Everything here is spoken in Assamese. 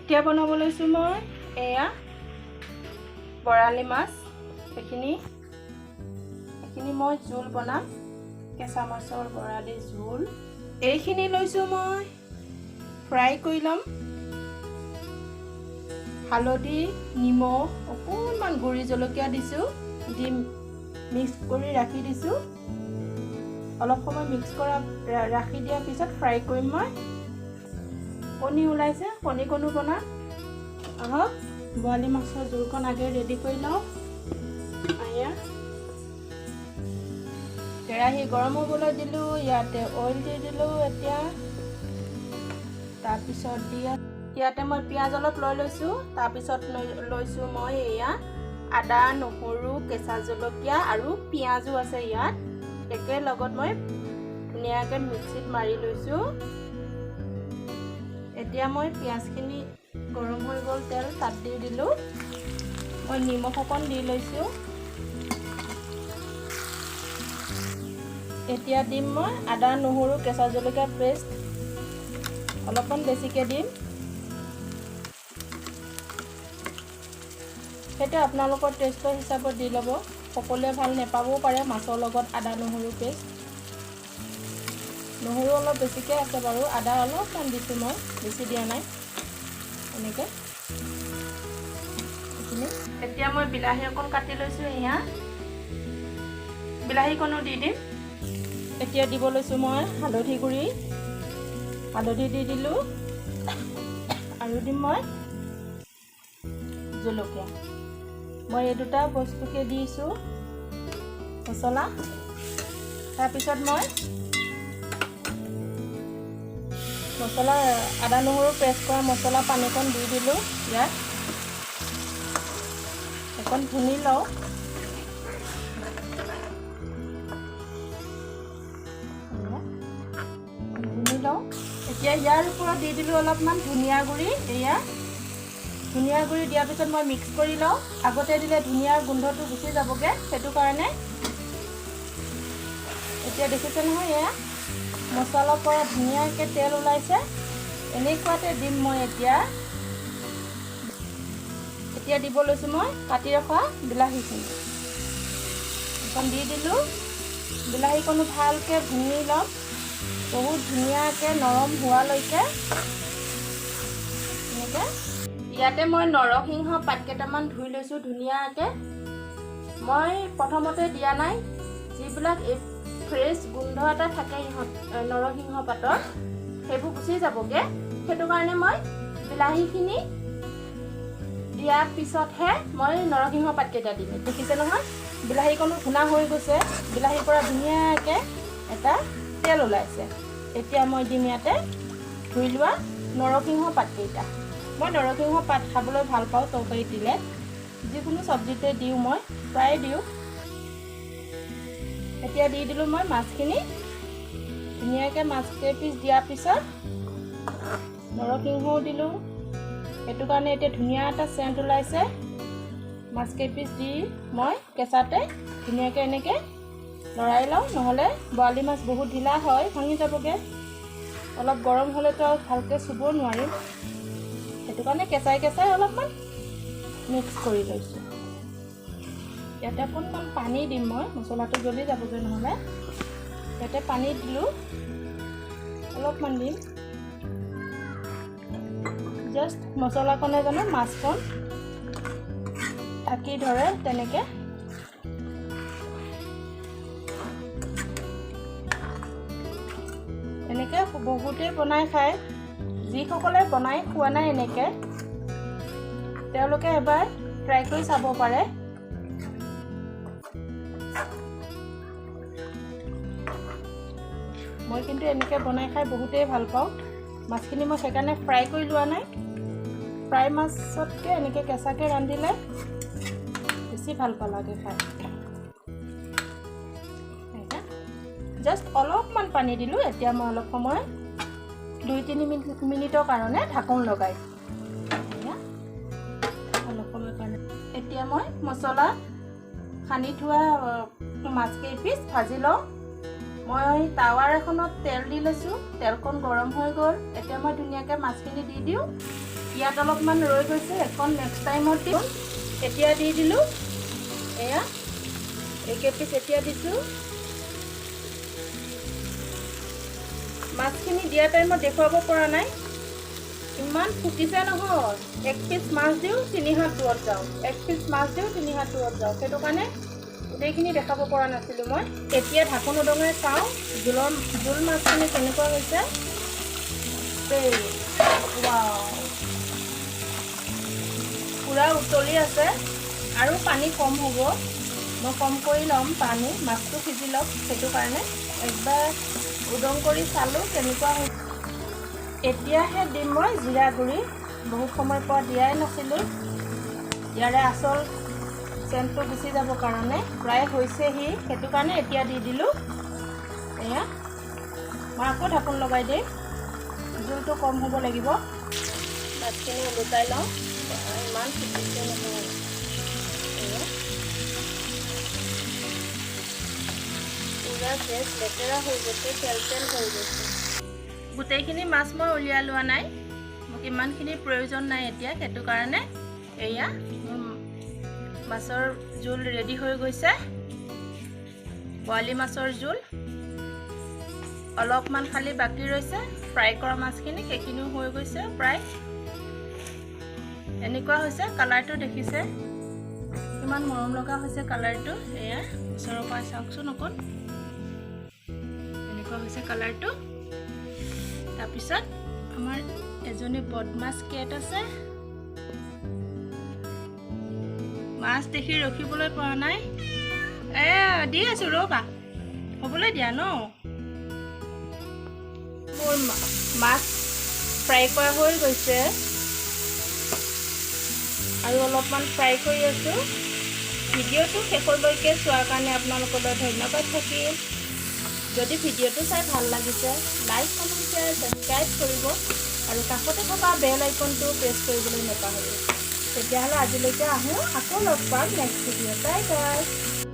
এতিয়া বনাব লৈছোঁ মই এয়া বৰালি মাছ। এইখিনি মই জোল বনাম, কেঁচা মাছৰ বৰালি জোল। এইখিনি লৈছোঁ মই ফ্ৰাই কৰি ল'ম। হালধি, নিমখ, অকণমান গুড়ি জলকীয়া দিছোঁ, দি মিক্স কৰি ৰাখি দিছোঁ। অলপ সময় মিক্স কৰা ৰাখি দিয়াৰ পিছত ফ্ৰাই কৰিম মই। কণী ওলাইছে, কণীকণো বনাম। আহক বৰালি মাছৰ জোলকণ আগে ৰেডি কৰি লওঁ। এয়া কেৰাহী গৰম হ'বলৈ দিলোঁ, ইয়াতে অইল দি দিলোঁ। এতিয়া তাৰপিছত ইয়াতে মই পিঁয়াজ অলপ লৈ লৈছোঁ। তাৰপিছত লৈছোঁ মই এয়া আদা, নহৰু, কেঁচা জলকীয়া আৰু পিঁয়াজো আছে ইয়াত। একেলগত মই ধুনীয়াকৈ মিক্সিত মাৰি লৈছোঁ। এতিয়া মই পিঁয়াজখিনি গৰম হৈ গ'ল, তেল তাত দি দিলোঁ। মই নিমখ অকণ দি লৈছোঁ। এতিয়া দিম মই আদা, নহৰু, কেঁচা জলকীয়া পেষ্ট অলপমান বেছিকৈ দিম। সেইটো আপোনালোকৰ টেষ্টৰ হিচাপত দি ল'ব। সকলোৱে ভাল নাপাবও পাৰে মাছৰ লগত আদা নহৰু পেষ্ট। নহৰু অলপ বেছিকৈ আছে বাৰু, আদা অলপমান দিছোঁ মই, বেছি দিয়া নাই। এনেকৈ এতিয়া মই বিলাহী অকণ কাটি লৈছোঁ। এয়া বিলাহীকণো দি দিম। এতিয়া দিব লৈছোঁ মই হালধি গুড়ি, হালধি দি দিলোঁ। আৰু দিম মই জলকীয়া। মই এই দুটা বস্তুকে দিছোঁ মছলা। তাৰপিছত মই মছলা আদা নহৰু পেষ্ট কৰা মছলা পানীকণ দি দিলোঁ। ইয়াত অকণ ভুনি লওঁ। এতিয়া ইয়াৰ ওপৰত দি দিলোঁ অলপমান ধনিয়া গুড়ি। এয়া ধনিয়া গুড়ি দিয়াৰ পিছত মই মিক্স কৰি লওঁ। আগতে দিলে ধনিয়াৰ গোন্ধটো গুচি যাবগৈ, সেইটো কাৰণে। এতিয়া দেখিছে নহয়, এয়া মছলাৰ পৰা ধুনীয়াকৈ তেল ওলাইছে। এনেকুৱাতে দিম মই এতিয়া দিব লৈছোঁ মই কাটি ৰখা বিলাহীখিনি। এখন দি দিলোঁ। বিলাহীকণো ভালকৈ ভুনি ল'ম, বহুত ধুনীয়াকৈ নৰম হোৱালৈকে। এনেকৈ ইয়াতে মই নৰসিংহ পাত কেইটামান ধুই লৈছোঁ ধুনীয়াকৈ। মই প্ৰথমতে দিয়া নাই, যিবিলাক ফ্ৰেছ গোন্ধ এটা থাকে নৰসিংহ পাতৰ, সেইবোৰ গুচি যাবগৈ। সেইটো কাৰণে মই বিলাহীখিনি দিয়াৰ পিছতহে মই নৰসিংহ পাতকেইটা দিম। দেখিছে নহয়, বিলাহীকণো ভুনা হৈ গৈছে। বিলাহীৰ পৰা ধুনীয়াকৈ এটা তেল ওলাইছে। এতিয়া মই দিম ইয়াতে ধুই লোৱা নৰসিংহ পাতকেইটা। মই নৰসিংহ পাত খাবলৈ ভাল পাওঁ তৰকাৰীত দিলে। যিকোনো চব্জিতে দিওঁ, মই প্ৰায়ে দিওঁ। এতিয়া দি দিলোঁ মই মাছখিনি। ধুনীয়াকৈ মাছ কেইপিচ দিয়াৰ পিছত নৰসিংহও দিলোঁ। সেইটো কাৰণে এতিয়া ধুনীয়া এটা চেণ্ট ওলাইছে। মাছ কেইপিচ দি মই কেঁচাতে ধুনীয়াকৈ এনেকৈ লৰাই লওঁ, নহ'লে বৰালি মাছ বহুত ঢিলা হয়, ভাঙি যাবগৈ। অলপ গৰম হ'লেতো আৰু ভালকৈ চুব নোৱাৰিম। সেইটো কাৰণে কেঁচাই কেঁচাই অলপমান মিক্স কৰি লৈছোঁ। ইয়াতে অকণমান পানী দিম মই, মছলাটো জ্বলি যাবগৈ নহ'লে। ইয়াতে পানী দিলোঁ, অলপমান দিম। জাষ্ট মছলাকণে জানো মাছকণ ঢাকি ধৰে, তেনেকৈ। এনেকৈ বহুতেই বনাই খায়। যিসকলে বনাই খোৱা নাই এনেকৈ, তেওঁলোকে এবাৰ ট্ৰাই কৰি চাব পাৰে। মই কিন্তু এনেকৈ বনাই খাই বহুতেই ভাল পাওঁ। মাছখিনি মই সেইকাৰণে ফ্ৰাই কৰি লোৱা নাই। ফ্ৰাই মাছতকৈ এনেকৈ কেঁচাকৈ ৰান্ধিলে বেছি ভাল লাগে খাই। জাষ্ট অলপমান পানী দিলোঁ। এতিয়া মই অলপ সময় 2-3 মিনিটৰ কাৰণে ঢাকোন লগাই অলপ সময় কাৰণে। এতিয়া মই মছলা সানি থোৱা মাছ কেইপিচ ভাজি লওঁ। মই টাৱাৰ এখনত তেল দি লৈছোঁ, তেলকণ গৰম হৈ গ'ল। এতিয়া মই ধুনীয়াকৈ মাছখিনি দি দিওঁ। ইয়াত অলপমান ৰৈ গৈছে, এখন নেক্সট টাইমত দিম। এতিয়া দি দিলোঁ, এয়া এইকেইপিচ এতিয়া দিছোঁ। মাছখিনি দিয়া টাইমত দেখুৱাব পৰা নাই, ইমান ফুটিছে নহয়। এক পিচ মাছ দিওঁ 3 হাত দূৰত যাওঁ, এক পিচ মাছ দিওঁ 3 হাত দূৰত যাওঁ, সেইটো কাৰণে গোটেইখিনি দেখাব পৰা নাছিলোঁ মই। এতিয়া ঢাকোন উদঙাই চাওঁ জোল মাছখিনি কেনেকুৱা হৈছে। পূৰা উতলি আছে আৰু পানী কম হ'ব। মই কম কৰি ল'ম পানী, মাছটো সিজি লওক, সেইটো কাৰণে একবাৰ উদং কৰি চালোঁ কেনেকুৱা হৈছে। এতিয়াহে দিম মই জিৰা গুড়ি, বহুত সময়ৰ পৰা দিয়াই নাছিলোঁ। ইয়াৰে আচল চেণ্টটো গুচি যাব কাৰণে প্ৰায় হৈছেহি, সেইটো কাৰণে এতিয়া দি দিলোঁ। এয়া মই আকৌ ঢাকোন লগাই দিম, জোলটো কম হ'ব লাগিব। মাছখিনি ওলোটাই লওঁ, ইমান ফুটিছে নহয়। এয়া পূৰা গেছ লেতেৰা হৈ গৈছে, তেল তেল হৈ গৈছে। গোটেইখিনি মাছ মই উলিয়াই লোৱা নাই, মোক ইমানখিনি প্ৰয়োজন নাই এতিয়া, সেইটো কাৰণে এয়া মাছৰ জোল ৰেডি হৈ গৈছে। বৰালি মাছৰ জোল অলপমান খালি বাকী ৰৈছে, ফ্ৰাই কৰা মাছখিনি সেইখিনিও হৈ গৈছে প্ৰায়। এনেকুৱা হৈছে, কালাৰটো দেখিছে কিমান মৰম লগা হৈছে কালাৰটো। এয়া ওচৰৰ পৰা চাওকচোন অকণ, এনেকুৱা হৈছে কালাৰটো। তাৰপিছত আমাৰ এজনী বদমাছ কেট আছে, মাছ দেখি ৰখিবলৈ পৰা নাই। দি আছোঁ, ৰ'বা, হ'বলৈ দিয়া ন। মোৰ মাছ ফ্ৰাই কৰা হৈ গৈছে আৰু অলপমান ফ্ৰাই কৰি আছোঁ। ভিডিঅ'টো শেষলৈকে চোৱাৰ কাৰণে আপোনালোকলৈ ধন্যবাদ থাকিল। যদি ভিডিঅ'টো চাই ভাল লাগিছে, লাইক, কমেণ্ট, শ্বেয়াৰ, ছাবস্ক্ৰাইব কৰিব আৰু কাষতে থকা বেল আইকনটো প্ৰেছ কৰিবলৈ নাপাহৰিব। তেতিয়াহ'লে আজিলৈকে আহোঁ, আকৌ লগ পাম নেক্সট ভিডিঅ'। Bye bye.